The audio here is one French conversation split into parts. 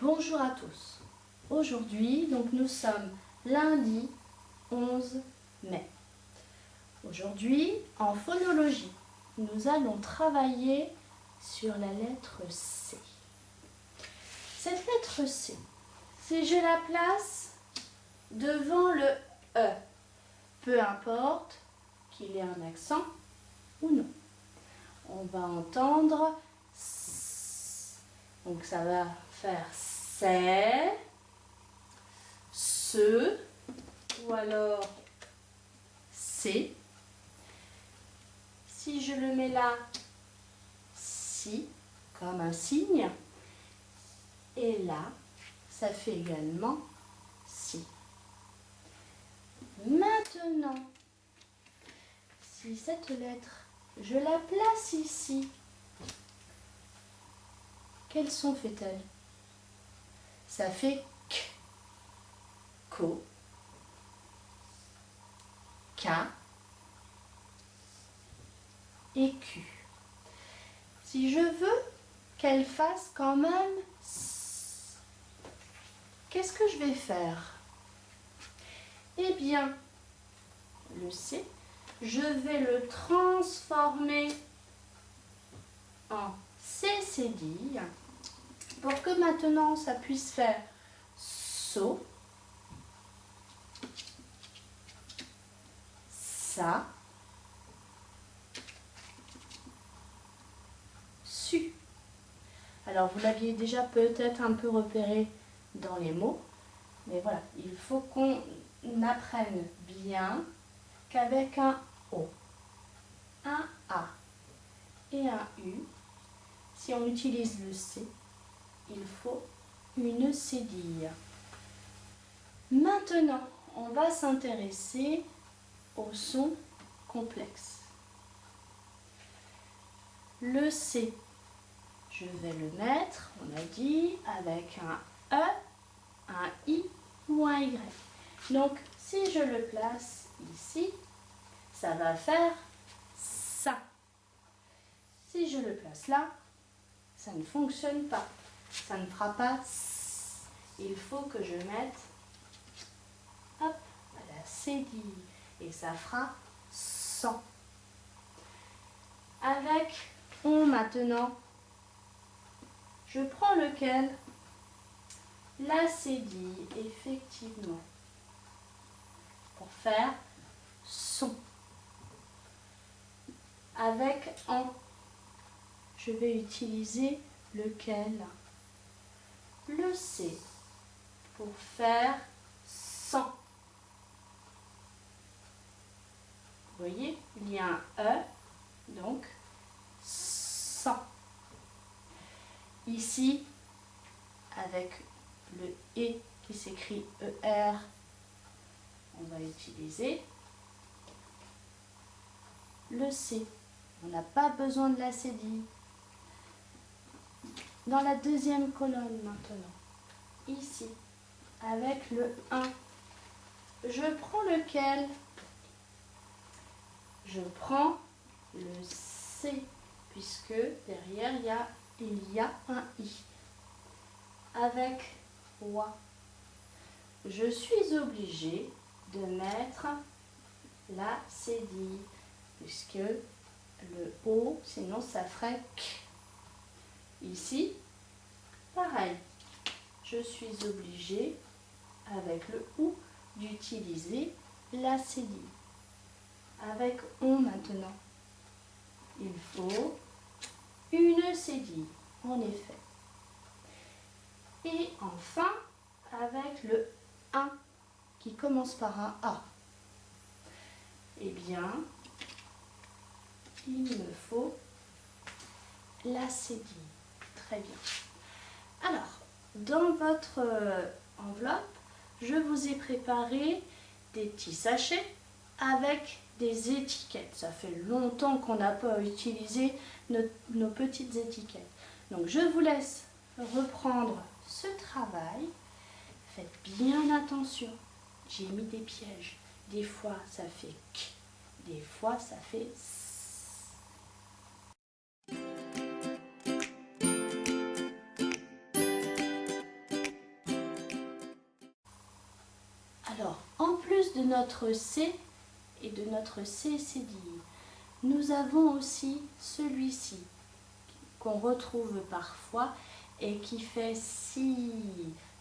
Bonjour à tous. Aujourd'hui, donc nous sommes lundi 11 mai. Aujourd'hui, en phonologie, nous allons travailler sur la lettre C. Cette lettre C, si je la place devant le E, peu importe qu'il ait un accent ou non, on va entendre S. Donc ça va faire c'est, ce, ou alors c'est. Si je le mets là, si, comme un signe, et là, ça fait également si. Maintenant, si cette lettre, je la place ici, quel son fait-elle? Ça fait k, ko, ka et q. Si je veux qu'elle fasse quand même s, qu'est-ce que je vais faire? Eh bien, le C, je vais le transformer en C cédille pour que maintenant ça puisse faire so, ça, su. Alors vous l'aviez déjà peut-être un peu repéré dans les mots, mais voilà, il faut qu'on apprenne bien qu'avec un O, un A et un U, si on utilise le C, il faut une cédille. Maintenant, on va s'intéresser au son complexe. Le C, je vais le mettre, on a dit, avec un E, un I ou un Y. Donc, si je le place ici, ça va faire ça. Si je le place là, ça ne fonctionne pas. Ça ne fera pas S. Il faut que je mette hop, la cédille et ça fera sans. Avec on maintenant, je prends lequel? La cédille, effectivement, pour faire son. Avec en, je vais utiliser lequel? Le C pour faire sans. Vous voyez, il y a un E, donc sans. Ici, avec le E qui s'écrit ER, on va utiliser le C. On n'a pas besoin de la cédille. Dans la deuxième colonne maintenant, ici, avec le 1, je prends lequel? Je prends le C, puisque derrière il y a un I. Avec OA, je suis obligée de mettre la cédille, puisque le O, sinon ça ferait K. Ici, pareil, je suis obligée, avec le OU, d'utiliser la cédille. Avec on maintenant, il faut une cédille, en effet. Et enfin, avec le 1 qui commence par un A, eh bien, il me faut la cédille. Très bien. Alors, dans votre enveloppe, je vous ai préparé des petits sachets avec des étiquettes. Ça fait longtemps qu'on n'a pas utilisé nos petites étiquettes. Donc, je vous laisse reprendre ce travail. Faites bien attention. J'ai mis des pièges. Des fois, ça fait K. Des fois, ça fait S. Alors, en plus de notre C et de notre C cédille, nous avons aussi celui-ci qu'on retrouve parfois et qui fait si,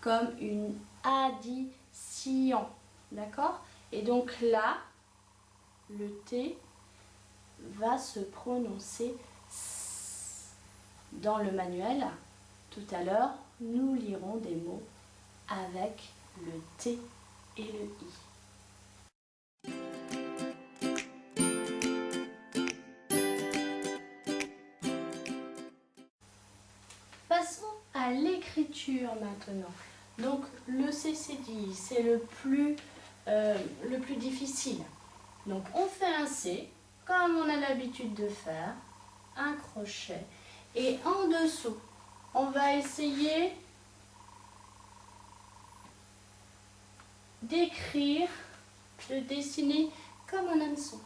comme une addition. D'accord? Et donc là, le T va se prononcer S. Dans le manuel, tout à l'heure, nous lirons des mots avec le T et le I. Passons à l'écriture maintenant. Donc le CCDI, c'est le plus difficile. Donc on fait un C, comme on a l'habitude de faire, un crochet. Et en dessous, on va essayer d'écrire, de dessiner comme un hameçon.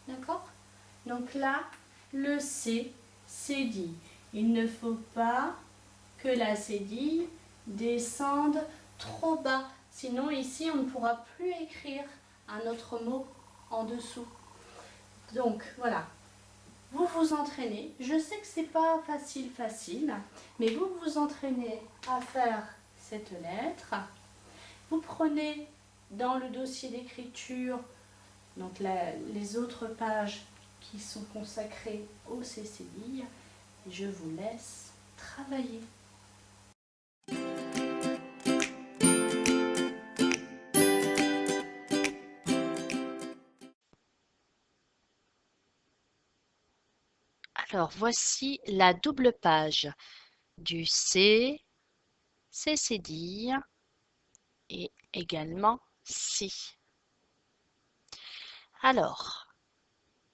D'accord? Donc là, le C, cédille. Il ne faut pas que la cédille descende trop bas. Sinon, ici, on ne pourra plus écrire un autre mot en dessous. Donc, voilà. Vous vous entraînez. Je sais que ce n'est pas facile, mais vous vous entraînez à faire cette lettre. Vous prenez dans le dossier d'écriture donc les autres pages qui sont consacrées au CCDI. Et je vous laisse travailler. Alors, voici la double page du C, CCDI et également C. Alors,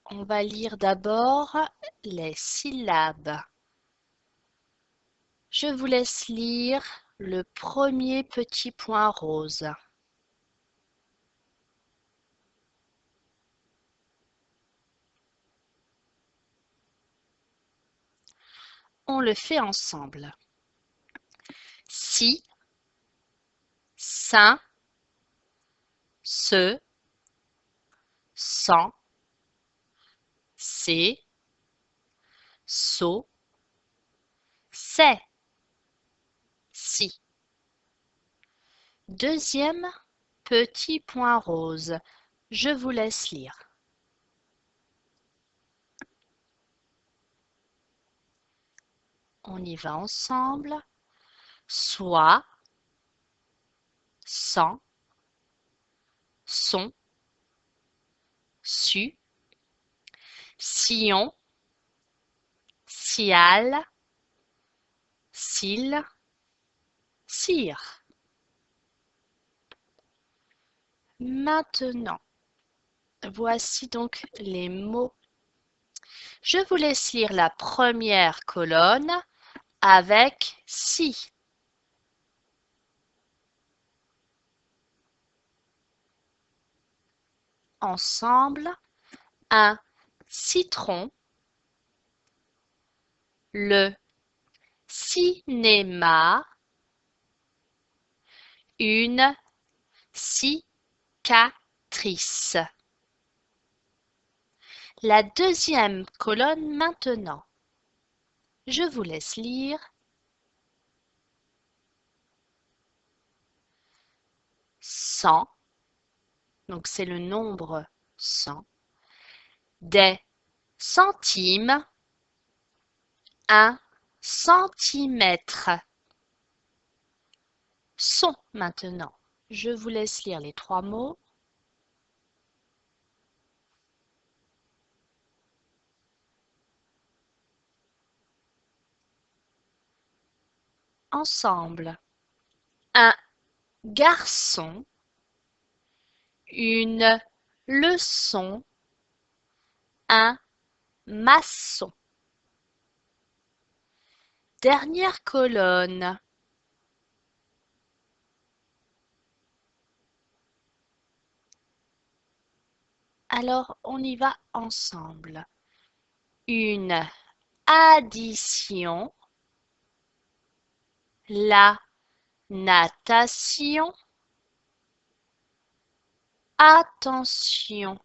on va lire d'abord les syllabes. Je vous laisse lire le premier petit point rose. On le fait ensemble. Si, sain, se, sans, c'est, so, c'est, si. Deuxième petit point rose. Je vous laisse lire. On y va ensemble. Soit, sans, son, su, sillon, cial, cil, cire. Maintenant, voici donc les mots. Je vous laisse lire la première colonne avec si. Ensemble, un citron, le cinéma, une cicatrice. La deuxième colonne maintenant. Je vous laisse lire. Cent, donc c'est le nombre 100. Des centimes, 1 centimètre. Son maintenant. Je vous laisse lire les trois mots. Ensemble. Un garçon, une leçon, un maçon. Dernière colonne. Alors, on y va ensemble. Une addition, la natation, Attention.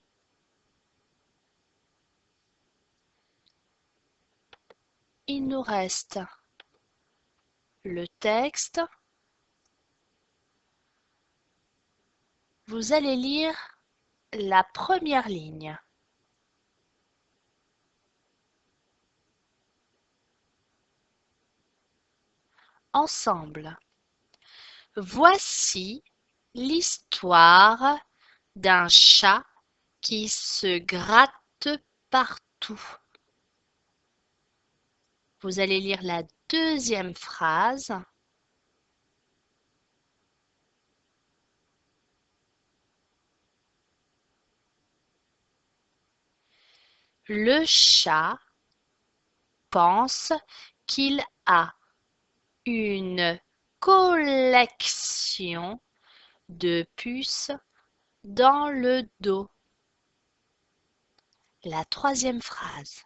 Il nous reste le texte. Vous allez lire la première ligne. Ensemble. Voici l'histoire d'un chat qui se gratte partout. Vous allez lire la deuxième phrase. Le chat pense qu'il a une collection de puces dans le dos. La troisième phrase.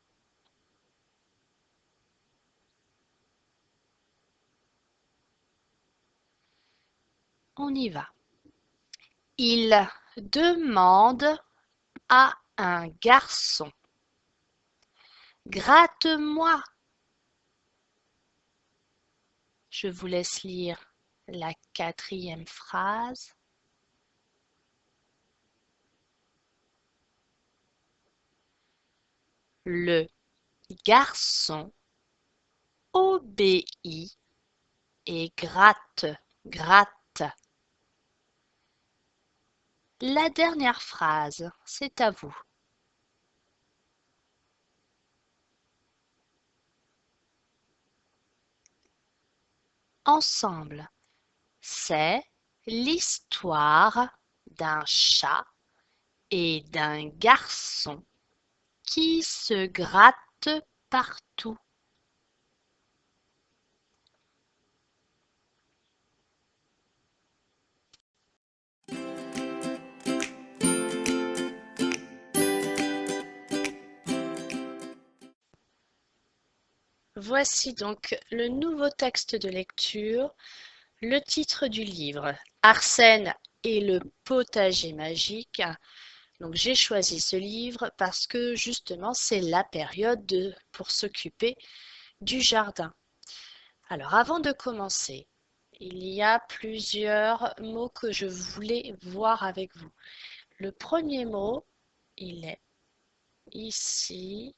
On y va. Il demande à un garçon. Gratte-moi. Je vous laisse lire la quatrième phrase. Le garçon obéit et gratte, gratte. La dernière phrase, c'est à vous. Ensemble, c'est l'histoire d'un chat et d'un garçon qui se gratte partout. Voici donc le nouveau texte de lecture, le titre du livre, Arsène et le potager magique. Donc j'ai choisi ce livre parce que justement c'est la période pour s'occuper du jardin. Alors avant de commencer, il y a plusieurs mots que je voulais voir avec vous. Le premier mot, il est ici.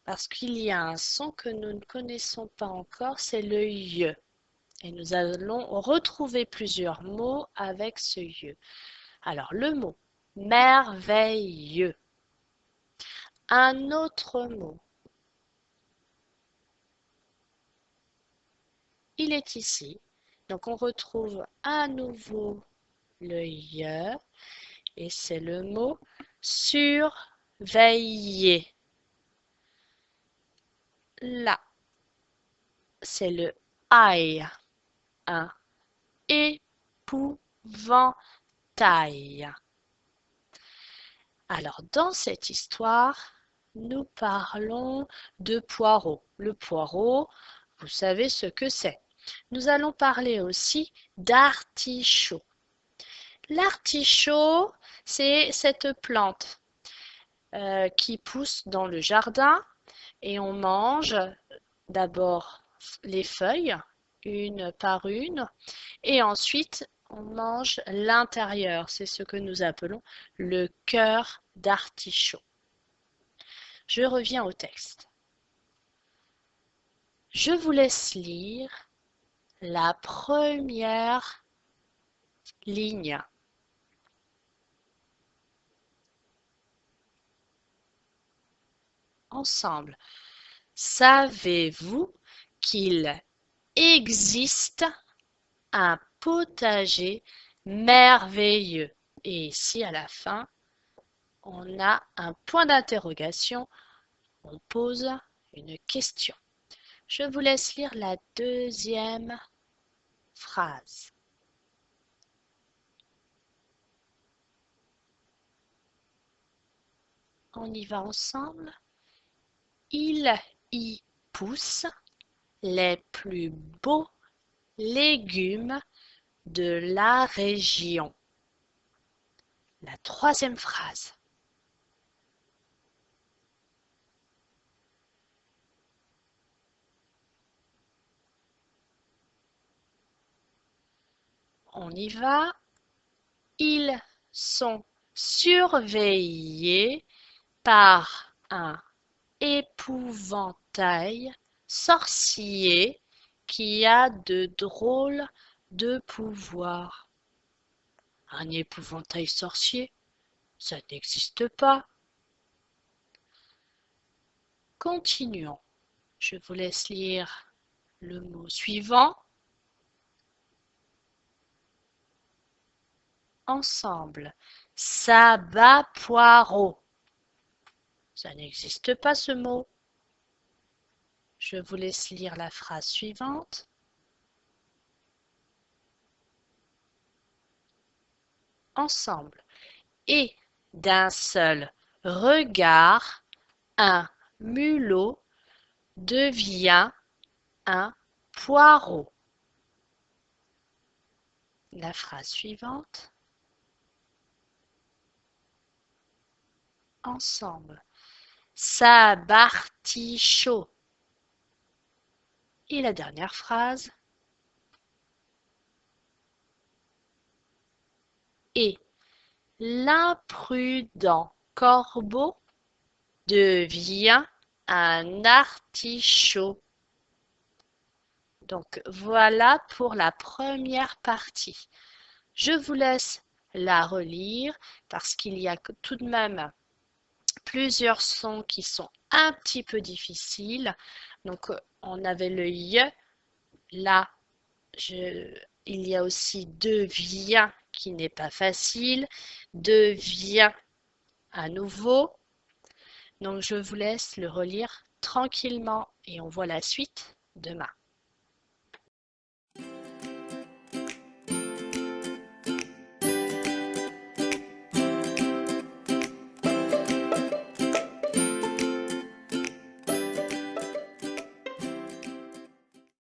Parce qu'il y a un son que nous ne connaissons pas encore, c'est le ye. Et nous allons retrouver plusieurs mots avec ce ye. Alors, le mot merveilleux. Un autre mot. Il est ici. Donc, on retrouve à nouveau le ye. Et c'est le mot surveiller. Là, c'est le aïe. Un épouvantail. Alors, dans cette histoire, nous parlons de poireaux. Le poireau, vous savez ce que c'est. Nous allons parler aussi d'artichaut. L'artichaut, c'est cette plante qui pousse dans le jardin et on mange d'abord les feuilles, une par une, et ensuite on mange l'intérieur. C'est ce que nous appelons le cœur d'artichaut. Je reviens au texte. Je vous laisse lire la première ligne. Ensemble. Savez-vous qu'il existe un potager merveilleux? Et ici, à la fin, on a un point d'interrogation. On pose une question. Je vous laisse lire la deuxième phrase. On y va ensemble. Il y pousse les plus beaux légumes de la région. La troisième phrase. On y va. Ils sont surveillés par un épouvantail sorcier qui a de drôles de pouvoirs. Un épouvantail sorcier, ça n'existe pas. Continuons. Je vous laisse lire le mot suivant. Ensemble. Sabbat poireau. Ça n'existe pas ce mot. Je vous laisse lire la phrase suivante. Ensemble. Et d'un seul regard, un mulot devient un poireau. La phrase suivante. Ensemble. Sabartichaut. Et la dernière phrase. Et l'imprudent corbeau devient un artichaut. Donc voilà pour la première partie. Je vous laisse la relire parce qu'il y a tout de même plusieurs sons qui sont un petit peu difficiles. Donc on avait le y, là il y a aussi devient qui n'est pas facile, devient à nouveau. Donc je vous laisse le relire tranquillement et on voit la suite demain.